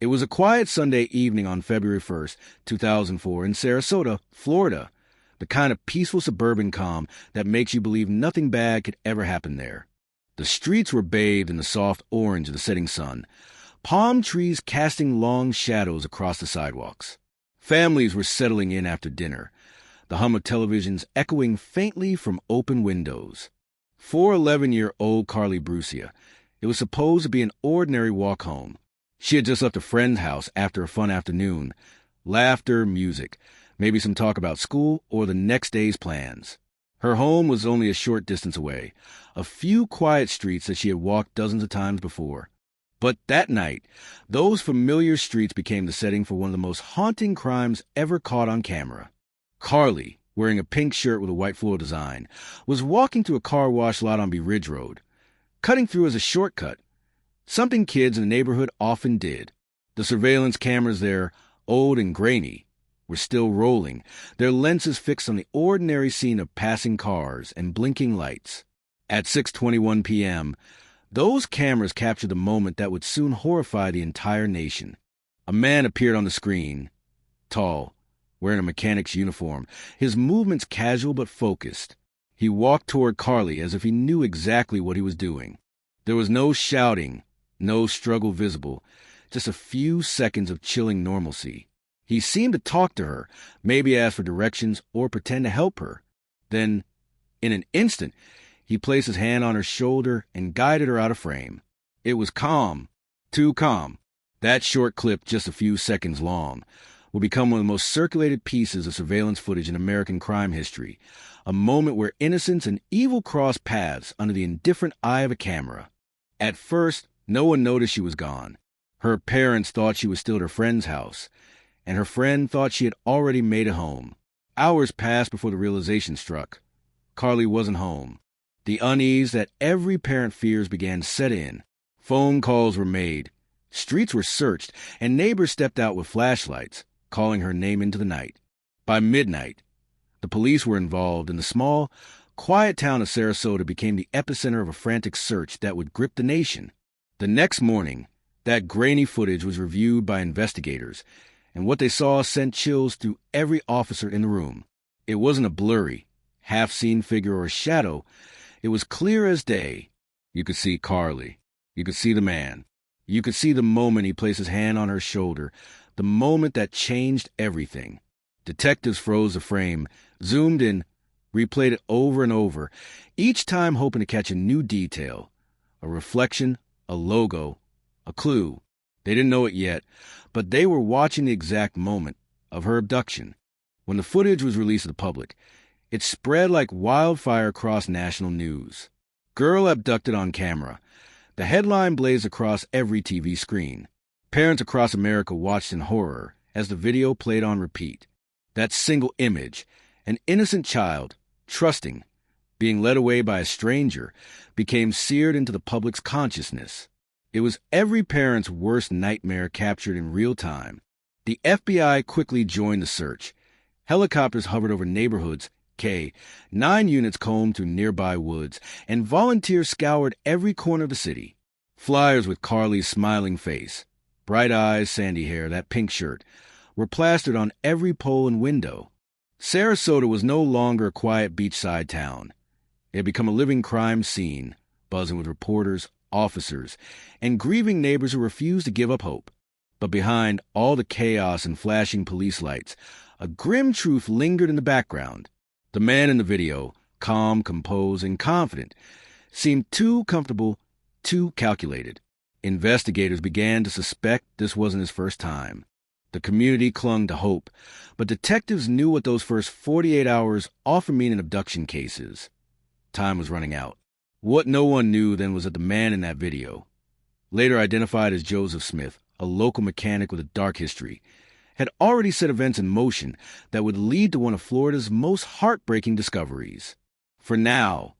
It was a quiet Sunday evening on February 1st, 2004, in Sarasota, Florida, the kind of peaceful suburban calm that makes you believe nothing bad could ever happen there. The streets were bathed in the soft orange of the setting sun, palm trees casting long shadows across the sidewalks. Families were settling in after dinner, the hum of televisions echoing faintly from open windows. For 11-year-old Carlie Brucia, it was supposed to be an ordinary walk home. She had just left a friend's house after a fun afternoon. Laughter, music, maybe some talk about school or the next day's plans. Her home was only a short distance away, a few quiet streets that she had walked dozens of times before. But that night, those familiar streets became the setting for one of the most haunting crimes ever caught on camera. Carlie, wearing a pink shirt with a white floral design, was walking through a car wash lot on Bee Ridge Road. Cutting through as a shortcut, something kids in the neighborhood often did. The surveillance cameras there, old and grainy, were still rolling, their lenses fixed on the ordinary scene of passing cars and blinking lights. At 6:21 p.m., those cameras captured the moment that would soon horrify the entire nation. A man appeared on the screen, tall, wearing a mechanic's uniform, his movements casual but focused. He walked toward Carlie as if he knew exactly what he was doing. There was no shouting, no struggle visible, just a few seconds of chilling normalcy. He seemed to talk to her, maybe ask for directions or pretend to help her. Then, in an instant, he placed his hand on her shoulder and guided her out of frame. It was calm, too calm. That short clip, just a few seconds long, will become one of the most circulated pieces of surveillance footage in American crime history, a moment where innocence and evil crossed paths under the indifferent eye of a camera. At first, no one noticed she was gone. Her parents thought she was still at her friend's house, and her friend thought she had already made it home. Hours passed before the realization struck. Carlie wasn't home. The unease that every parent fears began to set in. Phone calls were made. Streets were searched, and neighbors stepped out with flashlights, calling her name into the night. By midnight, the police were involved, and the small, quiet town of Sarasota became the epicenter of a frantic search that would grip the nation. The next morning, that grainy footage was reviewed by investigators, and what they saw sent chills through every officer in the room. It wasn't a blurry, half-seen figure or a shadow. It was clear as day. You could see Carlie. You could see the man. You could see the moment he placed his hand on her shoulder, the moment that changed everything. Detectives froze the frame, zoomed in, replayed it over and over, each time hoping to catch a new detail, a reflection, a logo, a clue. They didn't know it yet, but they were watching the exact moment of her abduction. When the footage was released to the public, it spread like wildfire across national news. Girl abducted on camera. The headline blazed across every TV screen. Parents across America watched in horror as the video played on repeat. That single image, an innocent child, trusting, being led away by a stranger, became seared into the public's consciousness. It was every parent's worst nightmare captured in real time. The FBI quickly joined the search. Helicopters hovered over neighborhoods, 9 units combed through nearby woods, and volunteers scoured every corner of the city. Flyers with Carlie's smiling face, bright eyes, sandy hair, that pink shirt, were plastered on every pole and window. Sarasota was no longer a quiet beachside town. It had become a living crime scene, buzzing with reporters, officers, and grieving neighbors who refused to give up hope. But behind all the chaos and flashing police lights, a grim truth lingered in the background. The man in the video, calm, composed, and confident, seemed too comfortable, too calculated. Investigators began to suspect this wasn't his first time. The community clung to hope, but detectives knew what those first 48 hours often mean in abduction cases. Time was running out. What no one knew then was that the man in that video, later identified as Joseph Smith, a local mechanic with a dark history, had already set events in motion that would lead to one of Florida's most heartbreaking discoveries. For now,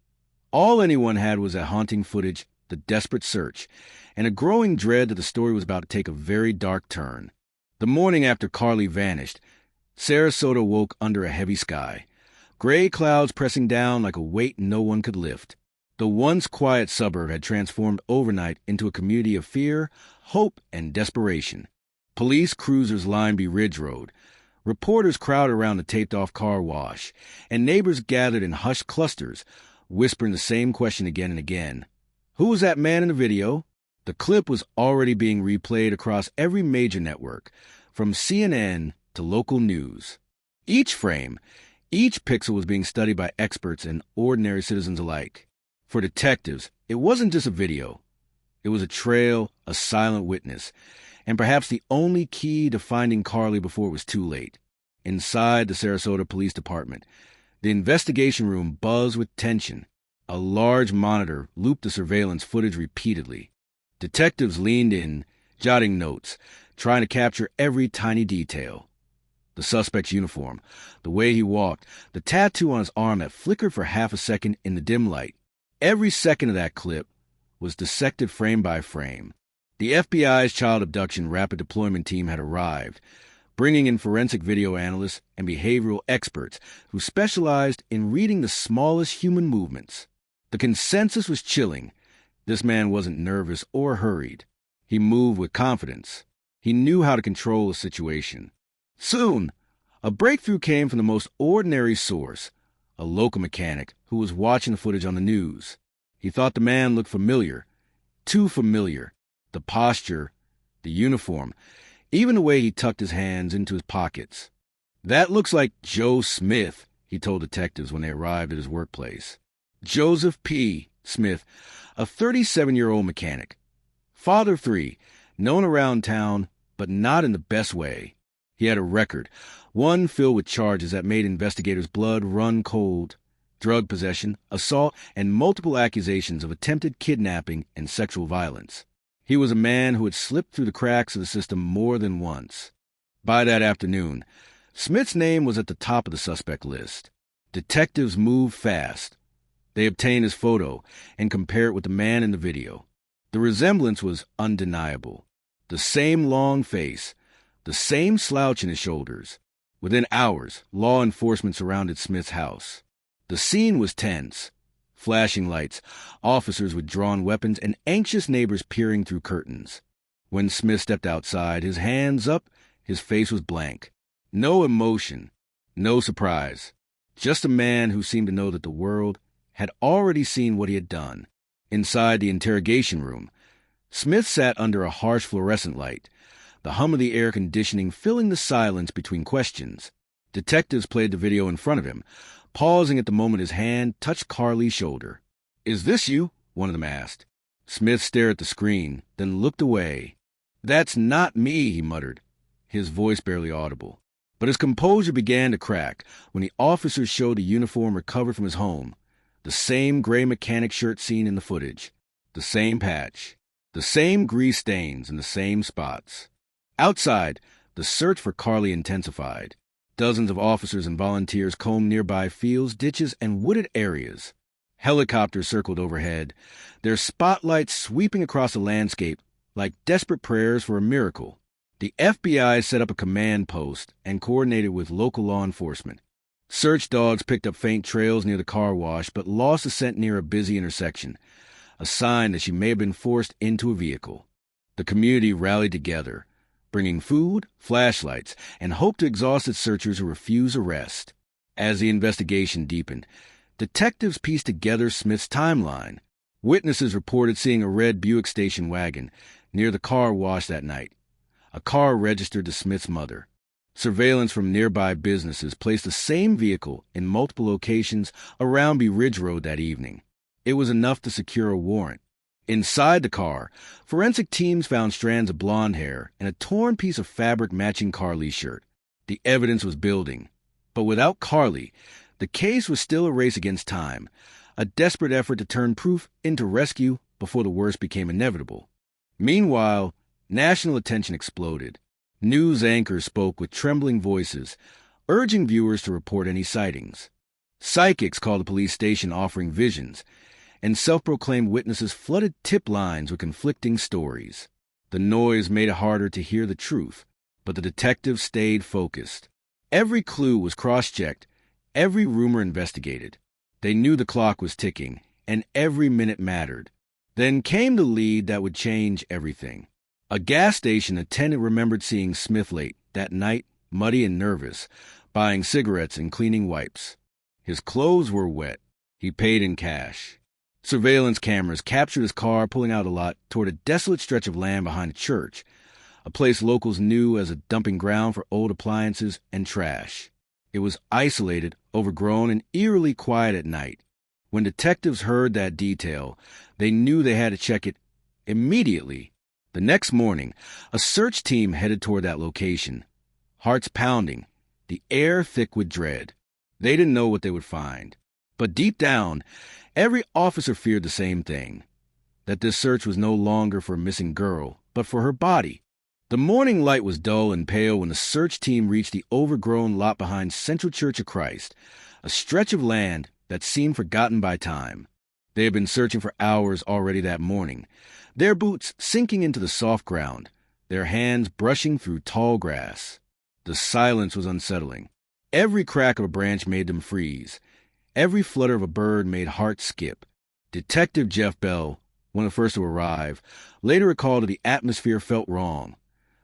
all anyone had was that haunting footage, the desperate search, and a growing dread that the story was about to take a very dark turn. The morning after Carlie vanished, Sarasota woke under a heavy sky, gray clouds pressing down like a weight no one could lift. The once quiet suburb had transformed overnight into a community of fear, hope, and desperation. Police cruisers lined B Ridge Road. Reporters crowded around the taped-off car wash, and neighbors gathered in hushed clusters, whispering the same question again and again. Who was that man in the video? The clip was already being replayed across every major network, from CNN to local news. Each frame, each pixel was being studied by experts and ordinary citizens alike. For detectives, it wasn't just a video. It was a trail, a silent witness, and perhaps the only key to finding Carlie before it was too late. Inside the Sarasota Police Department, the investigation room buzzed with tension. A large monitor looped the surveillance footage repeatedly. Detectives leaned in, jotting notes, trying to capture every tiny detail. The suspect's uniform, the way he walked, the tattoo on his arm that flickered for half a second in the dim light. Every second of that clip was dissected frame by frame. The FBI's child abduction rapid deployment team had arrived, bringing in forensic video analysts and behavioral experts who specialized in reading the smallest human movements. The consensus was chilling. This man wasn't nervous or hurried. He moved with confidence. He knew how to control the situation. Soon, a breakthrough came from the most ordinary source, a local mechanic who was watching the footage on the news. He thought the man looked familiar, too familiar. The posture, the uniform, even the way he tucked his hands into his pockets. That looks like Joe Smith, he told detectives when they arrived at his workplace. Joseph P. Smith, a 37-year-old mechanic. Father of three, known around town, but not in the best way. He had a record, one filled with charges that made investigators' blood run cold. Drug possession, assault, and multiple accusations of attempted kidnapping and sexual violence. He was a man who had slipped through the cracks of the system more than once. By that afternoon, Smith's name was at the top of the suspect list. Detectives moved fast. They obtained his photo and compared it with the man in the video. The resemblance was undeniable. The same long face, the same slouch in his shoulders. Within hours, law enforcement surrounded Smith's house. The scene was tense. Flashing lights, officers with drawn weapons, and anxious neighbors peering through curtains. When Smith stepped outside, his hands up, his face was blank. No emotion, no surprise. Just a man who seemed to know that the world had already seen what he had done. Inside the interrogation room, Smith sat under a harsh fluorescent light, the hum of the air conditioning filling the silence between questions. Detectives played the video in front of him, pausing at the moment his hand touched Carlie's shoulder. "Is this you?" one of them asked. Smith stared at the screen, then looked away. "That's not me," he muttered, his voice barely audible. But his composure began to crack when the officers showed the uniform recovered from his home. The same gray mechanic shirt seen in the footage. The same patch. The same grease stains in the same spots. Outside, the search for Carlie intensified. Dozens of officers and volunteers combed nearby fields, ditches, and wooded areas. Helicopters circled overhead, their spotlights sweeping across the landscape like desperate prayers for a miracle. The FBI set up a command post and coordinated with local law enforcement. Search dogs picked up faint trails near the car wash, but lost a scent near a busy intersection, a sign that she may have been forced into a vehicle. The community rallied together, bringing food, flashlights, and hope to exhausted searchers who refused arrest. As the investigation deepened, detectives pieced together Smith's timeline. Witnesses reported seeing a red Buick station wagon near the car wash that night, a car registered to Smith's mother. Surveillance from nearby businesses placed the same vehicle in multiple locations around B Ridge Road that evening. It was enough to secure a warrant. Inside the car, forensic teams found strands of blonde hair and a torn piece of fabric matching Carlie's shirt. The evidence was building. But without Carlie, the case was still a race against time, a desperate effort to turn proof into rescue before the worst became inevitable. Meanwhile, national attention exploded. News anchors spoke with trembling voices, urging viewers to report any sightings. Psychics called the police station offering visions, and self-proclaimed witnesses flooded tip lines with conflicting stories. The noise made it harder to hear the truth, but the detectives stayed focused. Every clue was cross-checked, every rumor investigated. They knew the clock was ticking, and every minute mattered. Then came the lead that would change everything. A gas station attendant remembered seeing Smith late that night, muddy and nervous, buying cigarettes and cleaning wipes. His clothes were wet. He paid in cash. Surveillance cameras captured his car pulling out a lot toward a desolate stretch of land behind a church, a place locals knew as a dumping ground for old appliances and trash. It was isolated, overgrown, and eerily quiet at night. When detectives heard that detail, they knew they had to check it immediately. The next morning, a search team headed toward that location, hearts pounding, the air thick with dread. They didn't know what they would find. But deep down, every officer feared the same thing, that this search was no longer for a missing girl, but for her body. The morning light was dull and pale when the search team reached the overgrown lot behind Central Church of Christ, a stretch of land that seemed forgotten by time. They had been searching for hours already that morning, their boots sinking into the soft ground, their hands brushing through tall grass. The silence was unsettling. Every crack of a branch made them freeze. Every flutter of a bird made hearts skip. Detective Jeff Bell, one of the first to arrive, later recalled that the atmosphere felt wrong,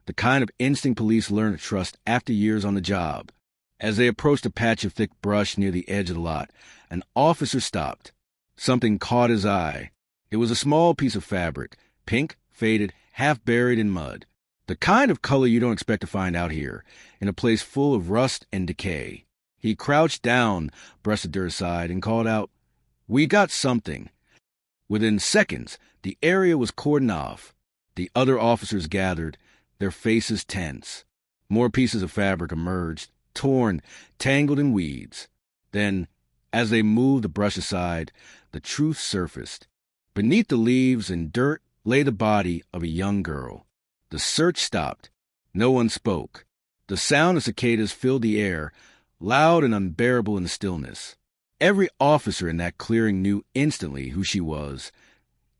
the kind of instinct police learn to trust after years on the job. As they approached a patch of thick brush near the edge of the lot, an officer stopped. Something caught his eye. It was a small piece of fabric, pink, faded, half buried in mud. The kind of color you don't expect to find out here, in a place full of rust and decay. He crouched down, brushed the dirt aside, and called out, "We got something." Within seconds, the area was cordoned off. The other officers gathered, their faces tense. More pieces of fabric emerged, torn, tangled in weeds. Then, as they moved the brush aside, the truth surfaced. Beneath the leaves and dirt lay the body of a young girl. The search stopped. No one spoke. The sound of cicadas filled the air, loud and unbearable in the stillness. Every officer in that clearing knew instantly who she was,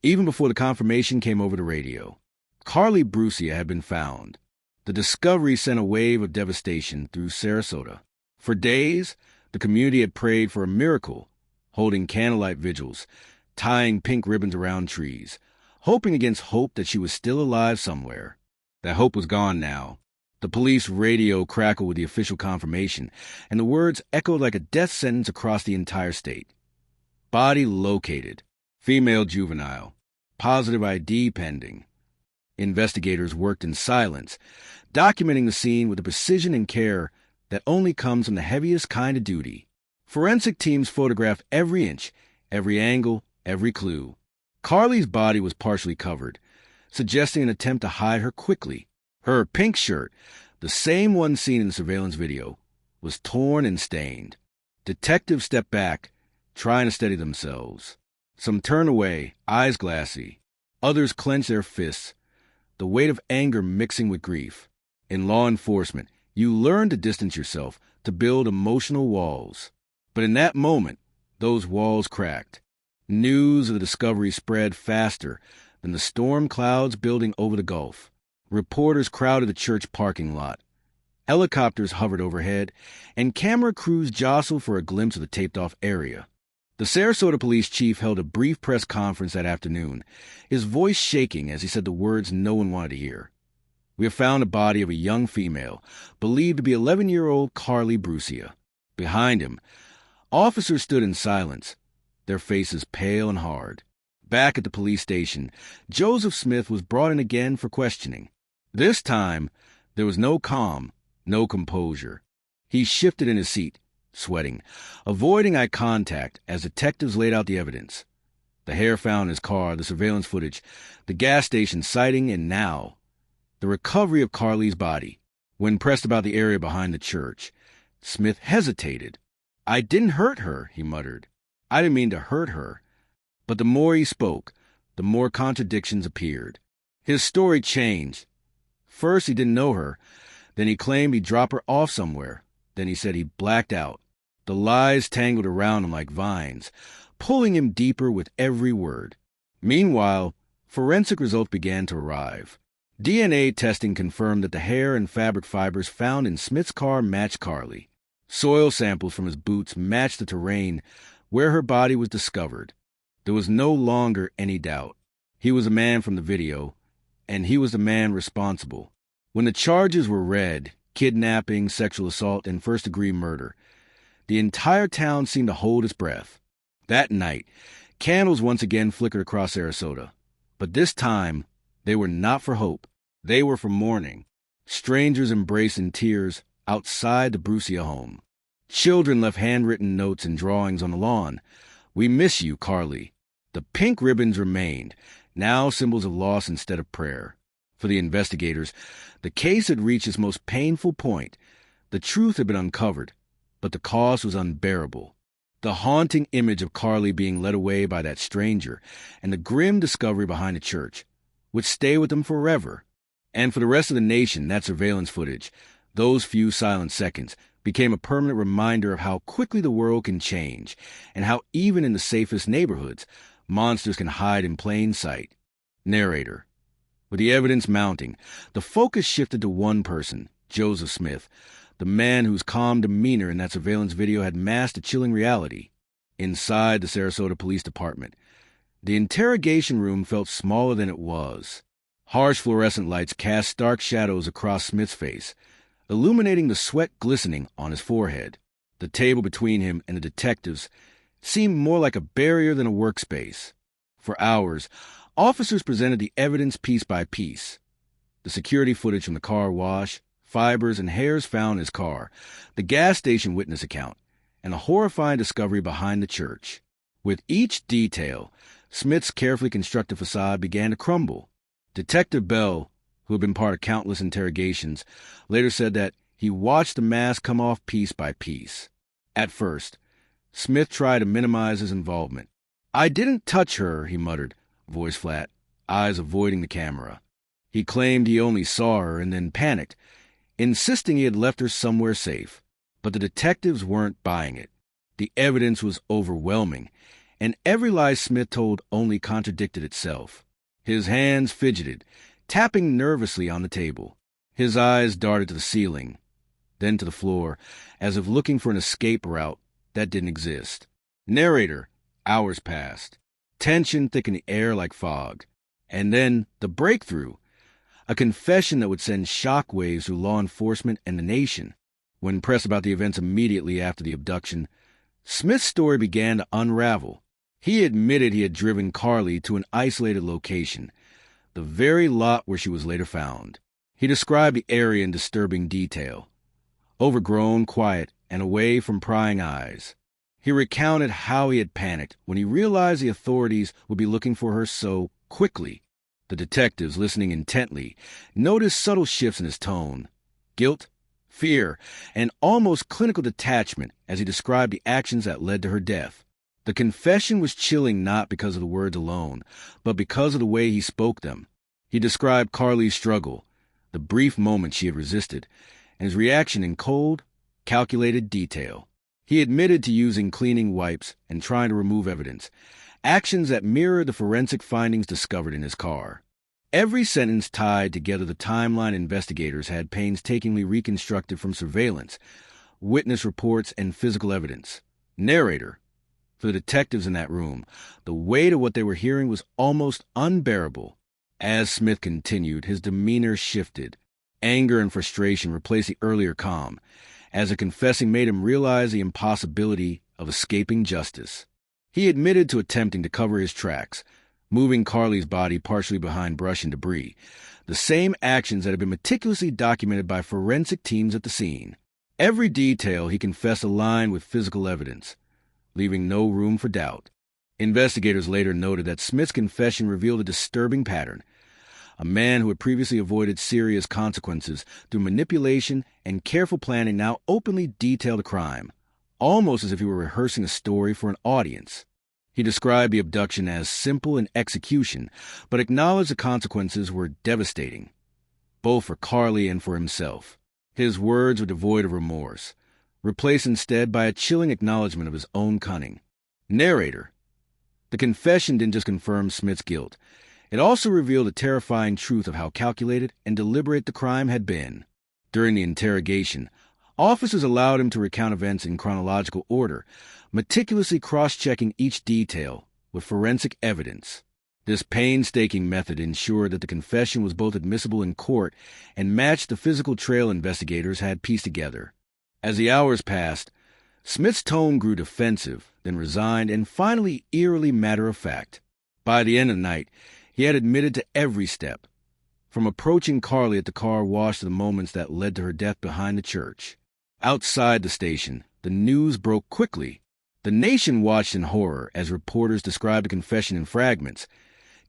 even before the confirmation came over the radio. Carlie Brucia had been found. The discovery sent a wave of devastation through Sarasota. For days, the community had prayed for a miracle, holding candlelight vigils, tying pink ribbons around trees, hoping against hope that she was still alive somewhere. That hope was gone now. The police radio crackled with the official confirmation, and the words echoed like a death sentence across the entire state. Body located. Female juvenile. Positive ID pending. Investigators worked in silence, documenting the scene with the precision and care that only comes from the heaviest kind of duty. Forensic teams photographed every inch, every angle, every clue. Carlie's body was partially covered, suggesting an attempt to hide her quickly. Her pink shirt, the same one seen in the surveillance video, was torn and stained. Detectives stepped back, trying to steady themselves. Some turned away, eyes glassy. Others clenched their fists, the weight of anger mixing with grief. In law enforcement, you learn to distance yourself, to build emotional walls. But in that moment, those walls cracked. News of the discovery spread faster than the storm clouds building over the Gulf. Reporters crowded the church parking lot. Helicopters hovered overhead, and camera crews jostled for a glimpse of the taped-off area. The Sarasota police chief held a brief press conference that afternoon, his voice shaking as he said the words no one wanted to hear. "We have found the body of a young female, believed to be 11-year-old Carlie Brucia." Behind him, officers stood in silence, their faces pale and hard. Back at the police station, Joseph Smith was brought in again for questioning. This time, there was no calm, no composure. He shifted in his seat, sweating, avoiding eye contact as detectives laid out the evidence. The hair found in his car, the surveillance footage, the gas station sighting, and now, the recovery of Carlie's body. When pressed about the area behind the church, Smith hesitated. "I didn't hurt her," he muttered. "I didn't mean to hurt her." But the more he spoke, the more contradictions appeared. His story changed. First, he didn't know her. Then he claimed he'd drop her off somewhere. Then he said he blacked out. The lies tangled around him like vines, pulling him deeper with every word. Meanwhile, forensic results began to arrive. DNA testing confirmed that the hair and fabric fibers found in Smith's car matched Carlie. Soil samples from his boots matched the terrain where her body was discovered. There was no longer any doubt. He was a man from the video, and he was the man responsible. When the charges were read, kidnapping, sexual assault, and first-degree murder, the entire town seemed to hold its breath. That night, candles once again flickered across Sarasota. But this time, they were not for hope. They were for mourning. Strangers embraced in tears outside the Brucia home. Children left handwritten notes and drawings on the lawn. "We miss you, Carlie." The pink ribbons remained, now symbols of loss instead of prayer. For the investigators, the case had reached its most painful point. The truth had been uncovered, but the cost was unbearable. The haunting image of Carlie being led away by that stranger, and the grim discovery behind the church, would stay with them forever. And for the rest of the nation, that surveillance footage, those few silent seconds, became a permanent reminder of how quickly the world can change, and how even in the safest neighborhoods, monsters can hide in plain sight. Narrator. With the evidence mounting, the focus shifted to one person, Joseph Smith, the man whose calm demeanor in that surveillance video had masked a chilling reality. Inside the Sarasota Police Department, the interrogation room felt smaller than it was. Harsh fluorescent lights cast stark shadows across Smith's face, illuminating the sweat glistening on his forehead. The table between him and the detectives seemed more like a barrier than a workspace. For hours, officers presented the evidence piece by piece. The security footage from the car wash, fibers and hairs found in his car, the gas station witness account, and the horrifying discovery behind the church. With each detail, Smith's carefully constructed facade began to crumble. Detective Bell, who had been part of countless interrogations, later said that he watched the mask come off piece by piece. At first, Smith tried to minimize his involvement. "I didn't touch her," he muttered, voice flat, eyes avoiding the camera. He claimed he only saw her and then panicked, insisting he had left her somewhere safe. But the detectives weren't buying it. The evidence was overwhelming, and every lie Smith told only contradicted itself. His hands fidgeted, tapping nervously on the table. His eyes darted to the ceiling, then to the floor, as if looking for an escape route that didn't exist. Narrator. Hours passed. Tension thickened the air like fog. And then the breakthrough. A confession that would send shockwaves through law enforcement and the nation. When pressed about the events immediately after the abduction, Smith's story began to unravel. He admitted he had driven Carlie to an isolated location, the very lot where she was later found. He described the area in disturbing detail. Overgrown, quiet, and away from prying eyes. He recounted how he had panicked when he realized the authorities would be looking for her so quickly. The detectives, listening intently, noticed subtle shifts in his tone. Guilt, fear, and almost clinical detachment as he described the actions that led to her death. The confession was chilling not because of the words alone, but because of the way he spoke them. He described Carlie's struggle, the brief moment she had resisted, and his reaction in cold, calculated detail. He admitted to using cleaning wipes and trying to remove evidence, actions that mirrored the forensic findings discovered in his car. Every sentence tied together the timeline investigators had painstakingly reconstructed from surveillance, witness reports, and physical evidence. Narrator. For the detectives in that room, the weight of what they were hearing was almost unbearable. As Smith continued, his demeanor shifted. Anger and frustration replaced the earlier calm, as the confessing made him realize the impossibility of escaping justice. He admitted to attempting to cover his tracks, moving Carlie's body partially behind brush and debris, the same actions that had been meticulously documented by forensic teams at the scene. Every detail, he confessed, aligned with physical evidence, leaving no room for doubt. Investigators later noted that Smith's confession revealed a disturbing pattern. A man who had previously avoided serious consequences through manipulation and careful planning now openly detailed a crime, almost as if he were rehearsing a story for an audience. He described the abduction as simple in execution, but acknowledged the consequences were devastating, both for Carlie and for himself. His words were devoid of remorse, replaced instead by a chilling acknowledgement of his own cunning. Narrator. The confession didn't just confirm Smith's guilt. It also revealed the terrifying truth of how calculated and deliberate the crime had been. During the interrogation, officers allowed him to recount events in chronological order, meticulously cross-checking each detail with forensic evidence. This painstaking method ensured that the confession was both admissible in court and matched the physical trail investigators had pieced together. As the hours passed, Smith's tone grew defensive, then resigned, and finally eerily matter-of-fact. By the end of the night, he had admitted to every step, from approaching Carlie at the car wash to the moments that led to her death behind the church. Outside the station, the news broke quickly. The nation watched in horror as reporters described the confession in fragments,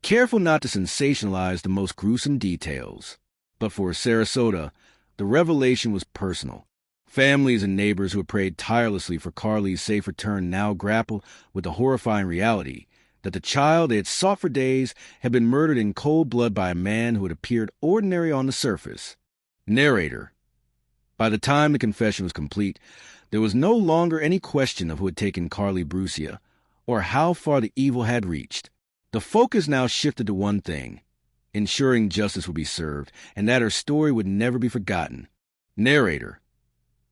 careful not to sensationalize the most gruesome details. But for Sarasota, the revelation was personal. Families and neighbors who had prayed tirelessly for Carlie's safe return now grappled with the horrifying reality that the child they had sought for days had been murdered in cold blood by a man who had appeared ordinary on the surface. Narrator. By the time the confession was complete, there was no longer any question of who had taken Carlie Brucia or how far the evil had reached. The focus now shifted to one thing: ensuring justice would be served and that her story would never be forgotten. Narrator.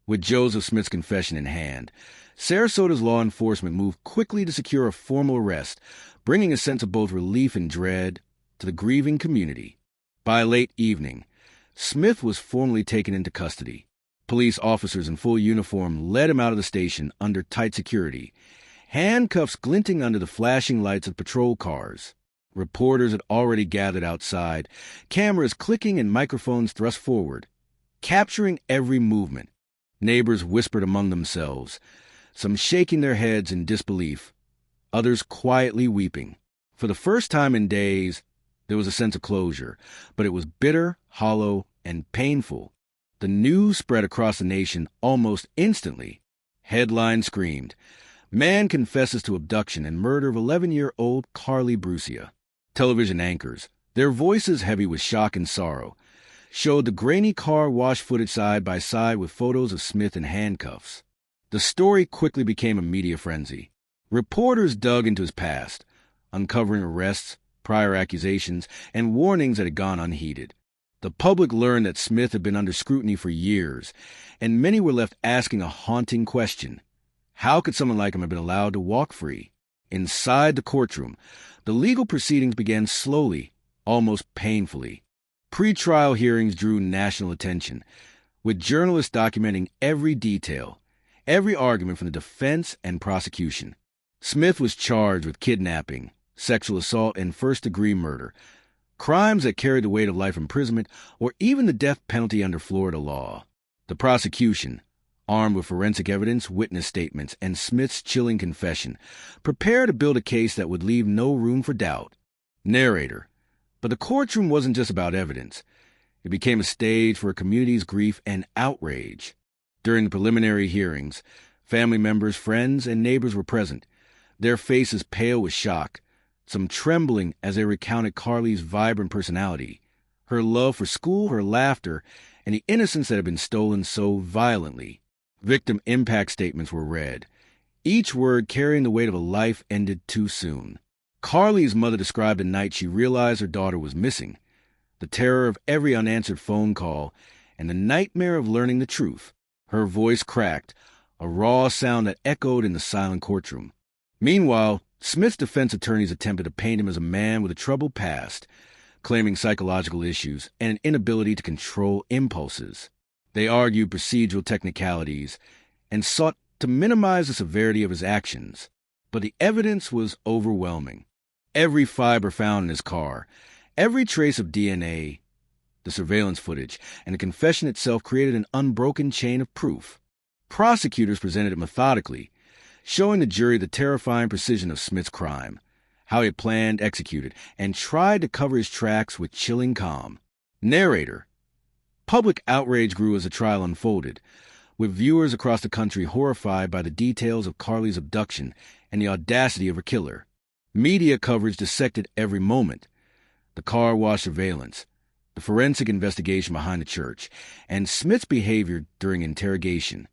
With Joseph Smith's confession in hand, Sarasota's law enforcement moved quickly to secure a formal arrest, bringing a sense of both relief and dread to the grieving community. By late evening, Smith was formally taken into custody. Police officers in full uniform led him out of the station under tight security, handcuffs glinting under the flashing lights of patrol cars. Reporters had already gathered outside, cameras clicking and microphones thrust forward, capturing every movement. Neighbors whispered among themselves, some shaking their heads in disbelief, others quietly weeping. For the first time in days, there was a sense of closure, but it was bitter, hollow, and painful. The news spread across the nation almost instantly. Headlines screamed, "Man confesses to abduction and murder of 11-year-old Carlie Brucia." Television anchors, their voices heavy with shock and sorrow, showed the grainy car wash footage side by side with photos of Smith in handcuffs. The story quickly became a media frenzy. Reporters dug into his past, uncovering arrests, prior accusations, and warnings that had gone unheeded. The public learned that Smith had been under scrutiny for years, and many were left asking a haunting question: how could someone like him have been allowed to walk free? Inside the courtroom, the legal proceedings began slowly, almost painfully. Pre-trial hearings drew national attention, with journalists documenting every detail, every argument from the defense and prosecution. Smith was charged with kidnapping, sexual assault, and first-degree murder, crimes that carried the weight of life imprisonment or even the death penalty under Florida law. The prosecution, armed with forensic evidence, witness statements, and Smith's chilling confession, prepared to build a case that would leave no room for doubt. Narrator. But the courtroom wasn't just about evidence. It became a stage for a community's grief and outrage. During the preliminary hearings, family members, friends, and neighbors were present, their faces pale with shock, some trembling as they recounted Carlie's vibrant personality, her love for school, her laughter, and the innocence that had been stolen so violently. Victim impact statements were read, each word carrying the weight of a life ended too soon. Carlie's mother described the night she realized her daughter was missing, the terror of every unanswered phone call, and the nightmare of learning the truth. Her voice cracked, a raw sound that echoed in the silent courtroom. Meanwhile, Smith's defense attorneys attempted to paint him as a man with a troubled past, claiming psychological issues and an inability to control impulses. They argued procedural technicalities and sought to minimize the severity of his actions, but the evidence was overwhelming. Every fiber found in his car, every trace of DNA, the surveillance footage, and the confession itself created an unbroken chain of proof. Prosecutors presented it methodically, showing the jury the terrifying precision of Smith's crime, how he had planned, executed, and tried to cover his tracks with chilling calm. Narrator. Public outrage grew as the trial unfolded, with viewers across the country horrified by the details of Carlie's abduction and the audacity of her killer. Media coverage dissected every moment: the car wash surveillance, the forensic investigation behind the church, and Smith's behavior during interrogation.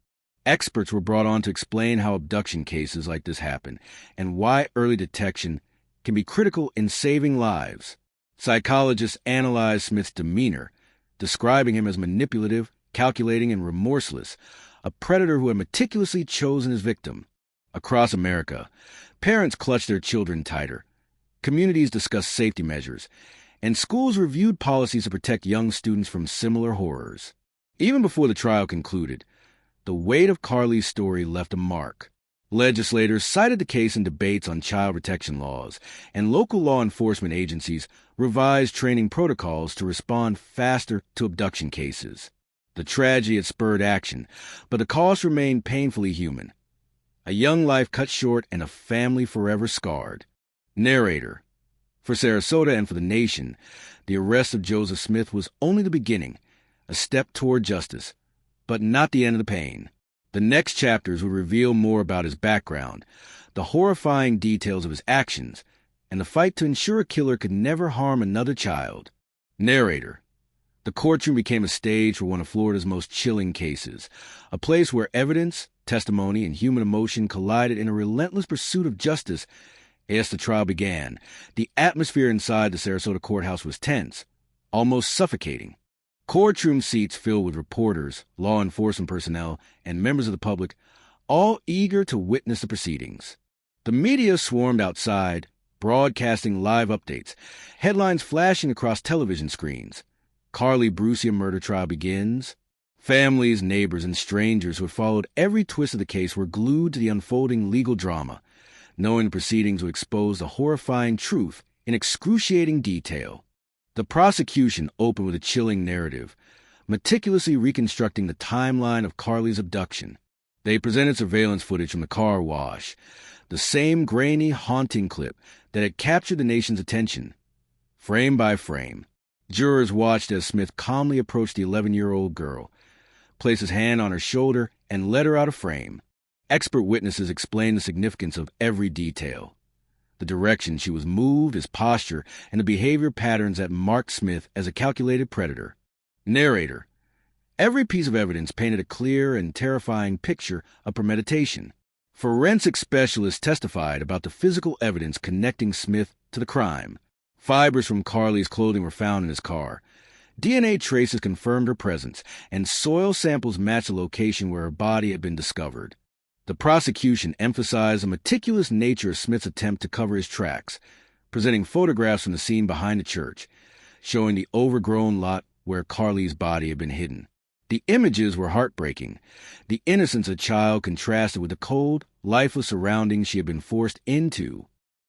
Experts were brought on to explain how abduction cases like this happen and why early detection can be critical in saving lives. Psychologists analyzed Smith's demeanor, describing him as manipulative, calculating, and remorseless, a predator who had meticulously chosen his victim. Across America, parents clutched their children tighter, Communities discussed safety measures, and schools reviewed policies to protect young students from similar horrors. Even before the trial concluded, the weight of Carlie's story left a mark. Legislators cited the case in debates on child protection laws, and local law enforcement agencies revised training protocols to respond faster to abduction cases. The tragedy had spurred action, but the cost remained painfully human. A young life cut short and a family forever scarred. Narrator. For Sarasota and for the nation, the arrest of Joseph Smith was only the beginning, a step toward justice, but not the end of the pain. The next chapters would reveal more about his background, the horrifying details of his actions, and the fight to ensure a killer could never harm another child. Narrator. The courtroom became a stage for one of Florida's most chilling cases, a place where evidence, testimony, and human emotion collided in a relentless pursuit of justice. As the trial began, the atmosphere inside the Sarasota courthouse was tense, almost suffocating. Courtroom seats filled with reporters, law enforcement personnel, and members of the public, all eager to witness the proceedings. The media swarmed outside, broadcasting live updates, headlines flashing across television screens. Carlie Brucia murder trial begins. Families, neighbors, and strangers who had followed every twist of the case were glued to the unfolding legal drama, knowing the proceedings would expose the horrifying truth in excruciating detail. The prosecution opened with a chilling narrative, meticulously reconstructing the timeline of Carlie's abduction. They presented surveillance footage from the car wash, the same grainy, haunting clip that had captured the nation's attention. Frame by frame, jurors watched as Smith calmly approached the 11-year-old girl, placed his hand on her shoulder, and led her out of frame. Expert witnesses explained the significance of every detail. The direction she was moved, his posture, and the behavior patterns that marked Smith as a calculated predator. Narrator. Every piece of evidence painted a clear and terrifying picture of premeditation. Forensic specialists testified about the physical evidence connecting Smith to the crime. Fibers from Carlie's clothing were found in his car. DNA traces confirmed her presence, and soil samples matched the location where her body had been discovered. The prosecution emphasized the meticulous nature of Smith's attempt to cover his tracks, presenting photographs from the scene behind the church, showing the overgrown lot where Carlie's body had been hidden. The images were heartbreaking. The innocence of a child contrasted with the cold, lifeless surroundings she had been forced into.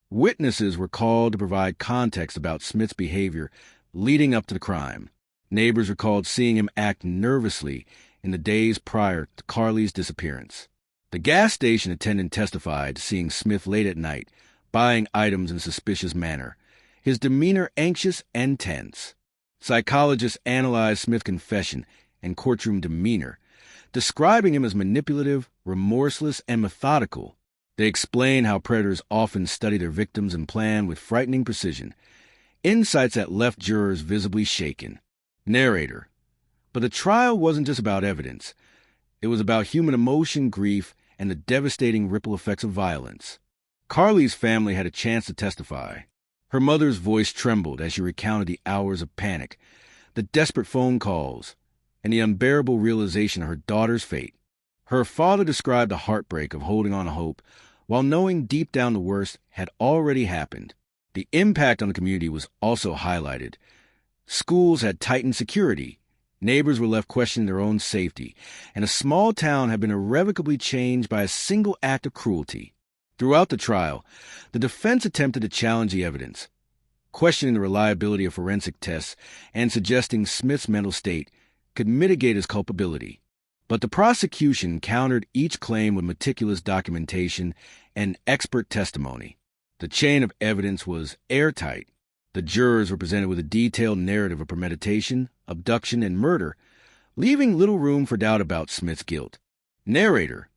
Witnesses were called to provide context about Smith's behavior leading up to the crime. Neighbors recalled seeing him act nervously in the days prior to Carlie's disappearance. The gas station attendant testified to seeing Smith late at night, buying items in a suspicious manner, his demeanor anxious and tense. Psychologists analyzed Smith's confession and courtroom demeanor, describing him as manipulative, remorseless, and methodical. They explained how predators often study their victims and plan with frightening precision, insights that left jurors visibly shaken. Narrator. But the trial wasn't just about evidence. It was about human emotion, grief, and the devastating ripple effects of violence. Carlie's family had a chance to testify. Her mother's voice trembled as she recounted the hours of panic, the desperate phone calls, and the unbearable realization of her daughter's fate. Her father described the heartbreak of holding on to hope, while knowing deep down the worst had already happened. The impact on the community was also highlighted. Schools had tightened security. Neighbors were left questioning their own safety, and a small town had been irrevocably changed by a single act of cruelty. Throughout the trial, the defense attempted to challenge the evidence, questioning the reliability of forensic tests and suggesting Smith's mental state could mitigate his culpability. But the prosecution countered each claim with meticulous documentation and expert testimony. The chain of evidence was airtight. The jurors were presented with a detailed narrative of premeditation, abduction, and murder, leaving little room for doubt about Smith's guilt. Narrator.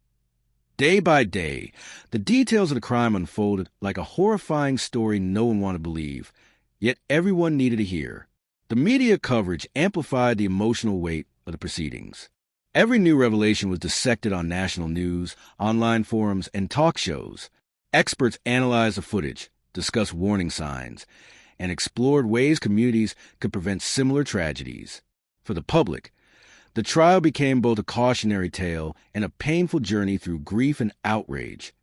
Day by day, the details of the crime unfolded like a horrifying story no one wanted to believe, yet everyone needed to hear. The media coverage amplified the emotional weight of the proceedings. Every new revelation was dissected on national news, online forums, and talk shows. Experts analyzed the footage, discussed warning signs, and explored ways communities could prevent similar tragedies. For the public, the trial became both a cautionary tale and a painful journey through grief and outrage.